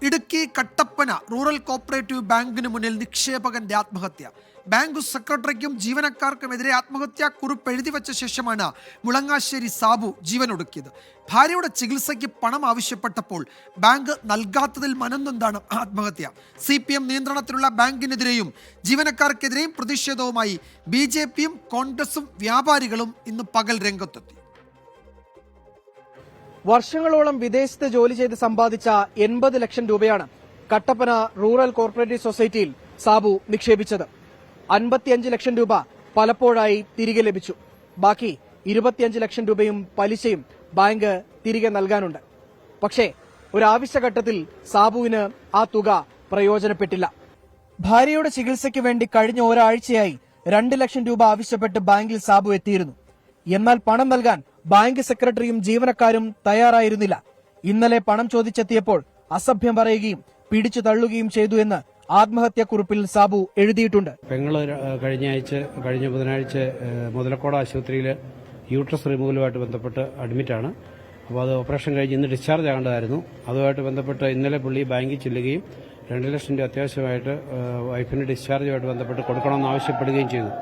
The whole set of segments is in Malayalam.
ഇടുക്കി കട്ടപ്പന റൂറൽ കോപ്പറേറ്റീവ് ബാങ്കിന് മുന്നിൽ നിക്ഷേപകന്റെ ആത്മഹത്യ. ബാങ്ക് സെക്രട്ടറിക്കും ജീവനക്കാർക്കുമെതിരെ ആത്മഹത്യാ കുറിപ്പ് എഴുതി വെച്ച ശേഷമാണ് മുളങ്ങാശ്ശേരി സാബു ജീവനൊടുക്കിയത്. ഭാര്യയുടെ ചികിത്സയ്ക്ക് പണം ആവശ്യപ്പെട്ടപ്പോൾ ബാങ്ക് നൽകാത്തതിൽ മനംനൊന്താണ് ആത്മഹത്യ. CPM നിയന്ത്രണത്തിലുള്ള ബാങ്കിനെതിരെയും ജീവനക്കാർക്കെതിരെയും പ്രതിഷേധവുമായി BJPയും കോൺഗ്രസും വ്യാപാരികളും ഇന്ന് പകൽ രംഗത്തെത്തി. വർഷങ്ങളോളം വിദേശത്ത് ജോലി ചെയ്ത് സമ്പാദിച്ച 80 ലക്ഷം രൂപയാണ് കട്ടപ്പന റൂറൽ കോർപ്പറേറ്റീവ് സൊസൈറ്റിയിൽ സാബു നിക്ഷേപിച്ചത്. 55 ലക്ഷം രൂപ പലപ്പോഴായി തിരികെ ലഭിച്ചു. ബാക്കി 25 ലക്ഷം രൂപയും പലിശയും ബാങ്ക് തിരികെ നൽകാനുണ്ട്. പക്ഷേ ഒരാവശ്യഘട്ടത്തിൽ സാബുവിന് ആ തുക പ്രയോജനപ്പെട്ടില്ല. ഭാര്യയുടെ ചികിത്സയ്ക്ക് വേണ്ടി കഴിഞ്ഞ ഒരാഴ്ചയായി 2 ലക്ഷം രൂപ ആവശ്യപ്പെട്ട് ബാങ്കിൽ സാബു എത്തിയിരുന്നു. എന്നാൽ പണം നൽകാൻ ബാങ്ക് സെക്രട്ടറിയും ജീവനക്കാരും തയ്യാറായിരുന്നില്ല. ഇന്നലെ പണം ചോദിച്ചെത്തിയപ്പോൾ അസഭ്യം പറയുകയും പിടിച്ചു തള്ളുകയും ചെയ്തു എന്ന് ആത്മഹത്യാക്കുറിപ്പിൽ സാബു എഴുതിയിട്ടുണ്ട്. പെങ്ങള് കഴിഞ്ഞ ബുധനാഴ്ച മുതലക്കോട് ആശുപത്രിയിൽ യൂട്രസ് റിമൂവലുമായിട്ട് ബന്ധപ്പെട്ട് അഡ്മിറ്റാണ്. അപ്പോൾ അത് ഓപ്പറേഷൻ കഴിഞ്ഞ് ഇന്ന് ഡിസ്ചാർജ് ആകേണ്ടതായിരുന്നു. അതുമായിട്ട് ബന്ധപ്പെട്ട് ഇന്നലെ പുള്ളി ബാങ്കിൽ ചെല്ലുകയും 2 ലക്ഷം രൂപ അത്യാവശ്യമായിട്ട് വൈഫിന് ഡിസ്ചാർജുമായിട്ട് ബന്ധപ്പെട്ട് കൊടുക്കണമെന്ന് ആവശ്യപ്പെടുകയും ചെയ്തു.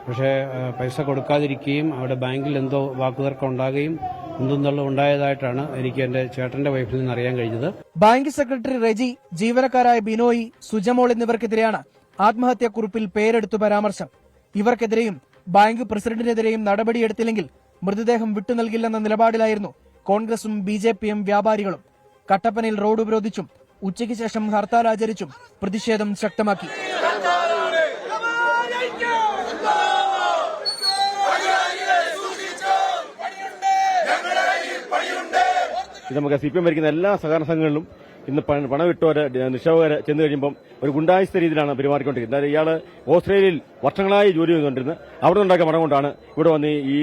പക്ഷേ പൈസ കൊടുക്കാതിരിക്കുകയും അവിടെ ബാങ്കിൽ എന്തോ വാക്കുതർക്കം ഉണ്ടാകുകയും എന്തെന്നുള്ള ഉണ്ടായതായിട്ടാണ് എനിക്ക് എന്റെ ചേട്ടന്റെ വൈഫിൽ നിന്ന് അറിയാൻ കഴിഞ്ഞത്. ബാങ്ക് സെക്രട്ടറി റെജി, ജീവനക്കാരായ ബിനോയ്, സുജമോൾ എന്നിവർക്കെതിരെയാണ് ആത്മഹത്യാക്കുറിപ്പിൽ പേരെടുത്തു പരാമർശം. ഇവർക്കെതിരെയും ബാങ്ക് പ്രസിഡന്റിനെതിരെയും നടപടിയെടുത്തില്ലെങ്കിൽ മൃതദേഹം വിട്ടുനൽകില്ലെന്ന നിലപാടിലായിരുന്നു കോൺഗ്രസും BJPയും വ്യാപാരികളും. കട്ടപ്പനയിൽ റോഡ് ഉപരോധിച്ചും ഉച്ചയ്ക്ക് ശേഷം ഹർത്താൽ ആചരിച്ചും പ്രതിഷേധം ശക്തമാക്കി. ഇത് നമുക്ക് CPM ഭരിക്കുന്ന എല്ലാ സഹകരണ സംഘങ്ങളിലും ഇന്ന് പണം ഇട്ടവരെ നിക്ഷേപകരെ ചെന്ന് കഴിയുമ്പോൾ ഒരു ഗുണ്ടായിസ്ഥ രീതിയിലാണ് പെരുമാറിക്കൊണ്ടിരിക്കുന്നത്. അതായത് ഇയാൾ ഓസ്ട്രേലിയയിൽ വർഷങ്ങളായി ജോലി ചെയ്തുകൊണ്ടിരുന്നത് അവിടെ നിന്നുണ്ടാക്കിയ പണം കൊണ്ടാണ് ഇവിടെ വന്ന് ഈ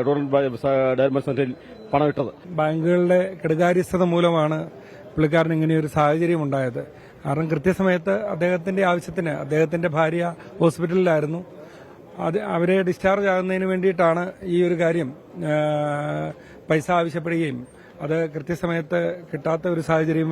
റൂറൽ ഡെവലപ്മെന്റ് സെന്ററിൽ പണം ഇട്ടത്. ബാങ്കുകളുടെ കെടുകാര്യസ്ഥത മൂലമാണ് പുള്ളിക്കാരന് ഇങ്ങനെയൊരു സാഹചര്യം ഉണ്ടായത്. കാരണം കൃത്യസമയത്ത് അദ്ദേഹത്തിന്റെ ആവശ്യത്തിന് അദ്ദേഹത്തിന്റെ ഭാര്യ ഹോസ്പിറ്റലിലായിരുന്നു. അവരെ ഡിസ്ചാർജ് ആകുന്നതിന് വേണ്ടിയിട്ടാണ് ഈ ഒരു കാര്യം പൈസ ആവശ്യപ്പെടുകയും അത് കൃത്യസമയത്ത് കിട്ടാത്ത ഒരു സാഹചര്യം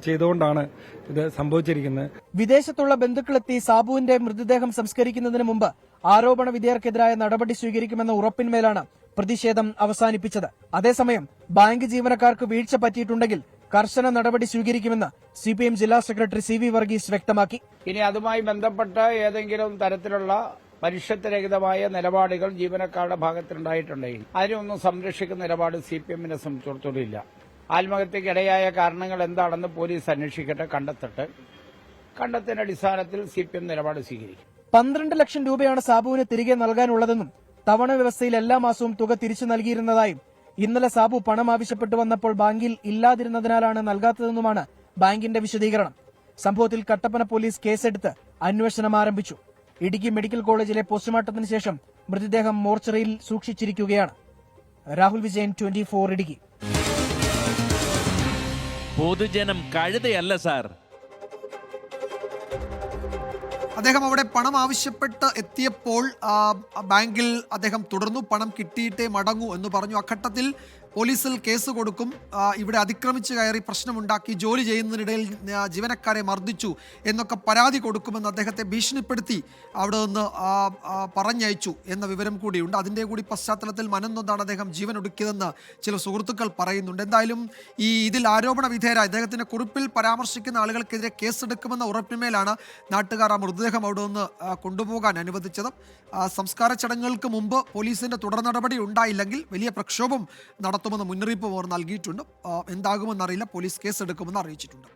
ചെയ്തുകൊണ്ടാണ് ഇത് സംഭവിച്ചിരിക്കുന്നത്. വിദേശത്തുള്ള ബന്ധുക്കളെത്തി സാബുവിന്റെ മൃതദേഹം സംസ്കരിക്കുന്നതിന് മുമ്പ് ആരോപണ വിധേയർക്കെതിരായ നടപടി സ്വീകരിക്കുമെന്ന ഉറപ്പിന്മേലാണ് പ്രതിഷേധം അവസാനിപ്പിച്ചത്. അതേസമയം ബാങ്ക് ജീവനക്കാർക്ക് വീഴ്ച പറ്റിയിട്ടുണ്ടെങ്കിൽ കർശന നടപടി സ്വീകരിക്കുമെന്ന് CPM ജില്ലാ സെക്രട്ടറി CV വർഗീസ് വ്യക്തമാക്കി. ഇനി അതുമായി ബന്ധപ്പെട്ട ഏതെങ്കിലും തരത്തിലുള്ള മനുഷ്യത്വരഹിതമായ നിലപാടുകൾ ജീവനക്കാരുടെ ഭാഗത്തുണ്ടായിട്ടുണ്ടെങ്കിൽ അതിനൊന്നും സംരക്ഷിക്കുന്ന നിലപാട് CPMനെ സംബന്ധിച്ചിടത്തോളം ഇല്ല. ആത്മഹത്യക്കിടയായ കാരണങ്ങൾ എന്താണെന്ന് പോലീസ് അന്വേഷിക്കട്ടെ, കണ്ടെത്തിന്റെ അടിസ്ഥാനത്തിൽ CPM നിലപാട് സ്വീകരിക്കും. 12 ലക്ഷം രൂപയാണ് സാബുവിന് തിരികെ നൽകാനുള്ളതെന്നും തവണ വ്യവസ്ഥയിൽ എല്ലാ മാസവും തുക തിരിച്ചു നൽകിയിരുന്നതായും ഇന്നലെ സാബു പണം ആവശ്യപ്പെട്ടു വന്നപ്പോൾ ബാങ്കിൽ ഇല്ലാതിരുന്നതിനാലാണ് നൽകാത്തതെന്നുമാണ് ബാങ്കിന്റെ വിശദീകരണം. സംഭവത്തിൽ കട്ടപ്പന പോലീസ് കേസെടുത്ത് അന്വേഷണം ആരംഭിച്ചു. ഇടുക്കി മെഡിക്കൽ കോളേജിലെ പോസ്റ്റ്മോർട്ടത്തിന് ശേഷം മൃതദേഹം മോർച്ചറിയിൽ സൂക്ഷിച്ചിരിക്കുകയാണ്. രാഹുൽ വിജയൻ, 24 ഇടുക്കി. പൊതുജനം കഴുതയല്ല സാർ. അദ്ദേഹം അവിടെ പണം ആവശ്യപ്പെട്ട് എത്തിയപ്പോൾ ബാങ്കിൽ അദ്ദേഹം തുടർന്നു പണം കിട്ടിയിട്ടേ മടങ്ങൂ എന്ന് പറഞ്ഞു. അഘട്ടത്തിൽ പോലീസിൽ കേസ് കൊടുക്കും, ഇവിടെ അതിക്രമിച്ച് കയറി പ്രശ്നമുണ്ടാക്കി ജോലി ചെയ്യുന്നതിനിടയിൽ ജീവനക്കാരെ മർദ്ദിച്ചു എന്നൊക്കെ പരാതി കൊടുക്കുമെന്ന് അദ്ദേഹത്തെ ഭീഷണിപ്പെടുത്തി അവിടെ നിന്ന് പറഞ്ഞയച്ചു എന്ന വിവരം കൂടിയുണ്ട്. അതിൻ്റെ കൂടി പശ്ചാത്തലത്തിൽ മനംനൊന്താണ് അദ്ദേഹം ജീവൻ ഒടുക്കിയതെന്ന് ചില സുഹൃത്തുക്കൾ പറയുന്നുണ്ട്. എന്തായാലും ഇതിൽ ആരോപണ വിധേയരായ അദ്ദേഹത്തിൻ്റെ കുറിപ്പിൽ പരാമർശിക്കുന്ന ആളുകൾക്കെതിരെ കേസെടുക്കുമെന്ന ഉറപ്പിന്മേലാണ് നാട്ടുകാർ ആ മൃതദേഹം അവിടെ നിന്ന് കൊണ്ടുപോകാൻ അനുവദിച്ചത്. സംസ്കാര ചടങ്ങുകൾക്ക് മുമ്പ് പോലീസിൻ്റെ തുടർ നടപടി ഉണ്ടായില്ലെങ്കിൽ വലിയ പ്രക്ഷോഭം നടത്തുമെന്ന് മുന്നറിയിപ്പ് അവർ നൽകിയിട്ടുണ്ട്. എന്താകുമെന്നറിയില്ല. പോലീസ് കേസെടുക്കുമെന്ന് അറിയിച്ചിട്ടുണ്ട്.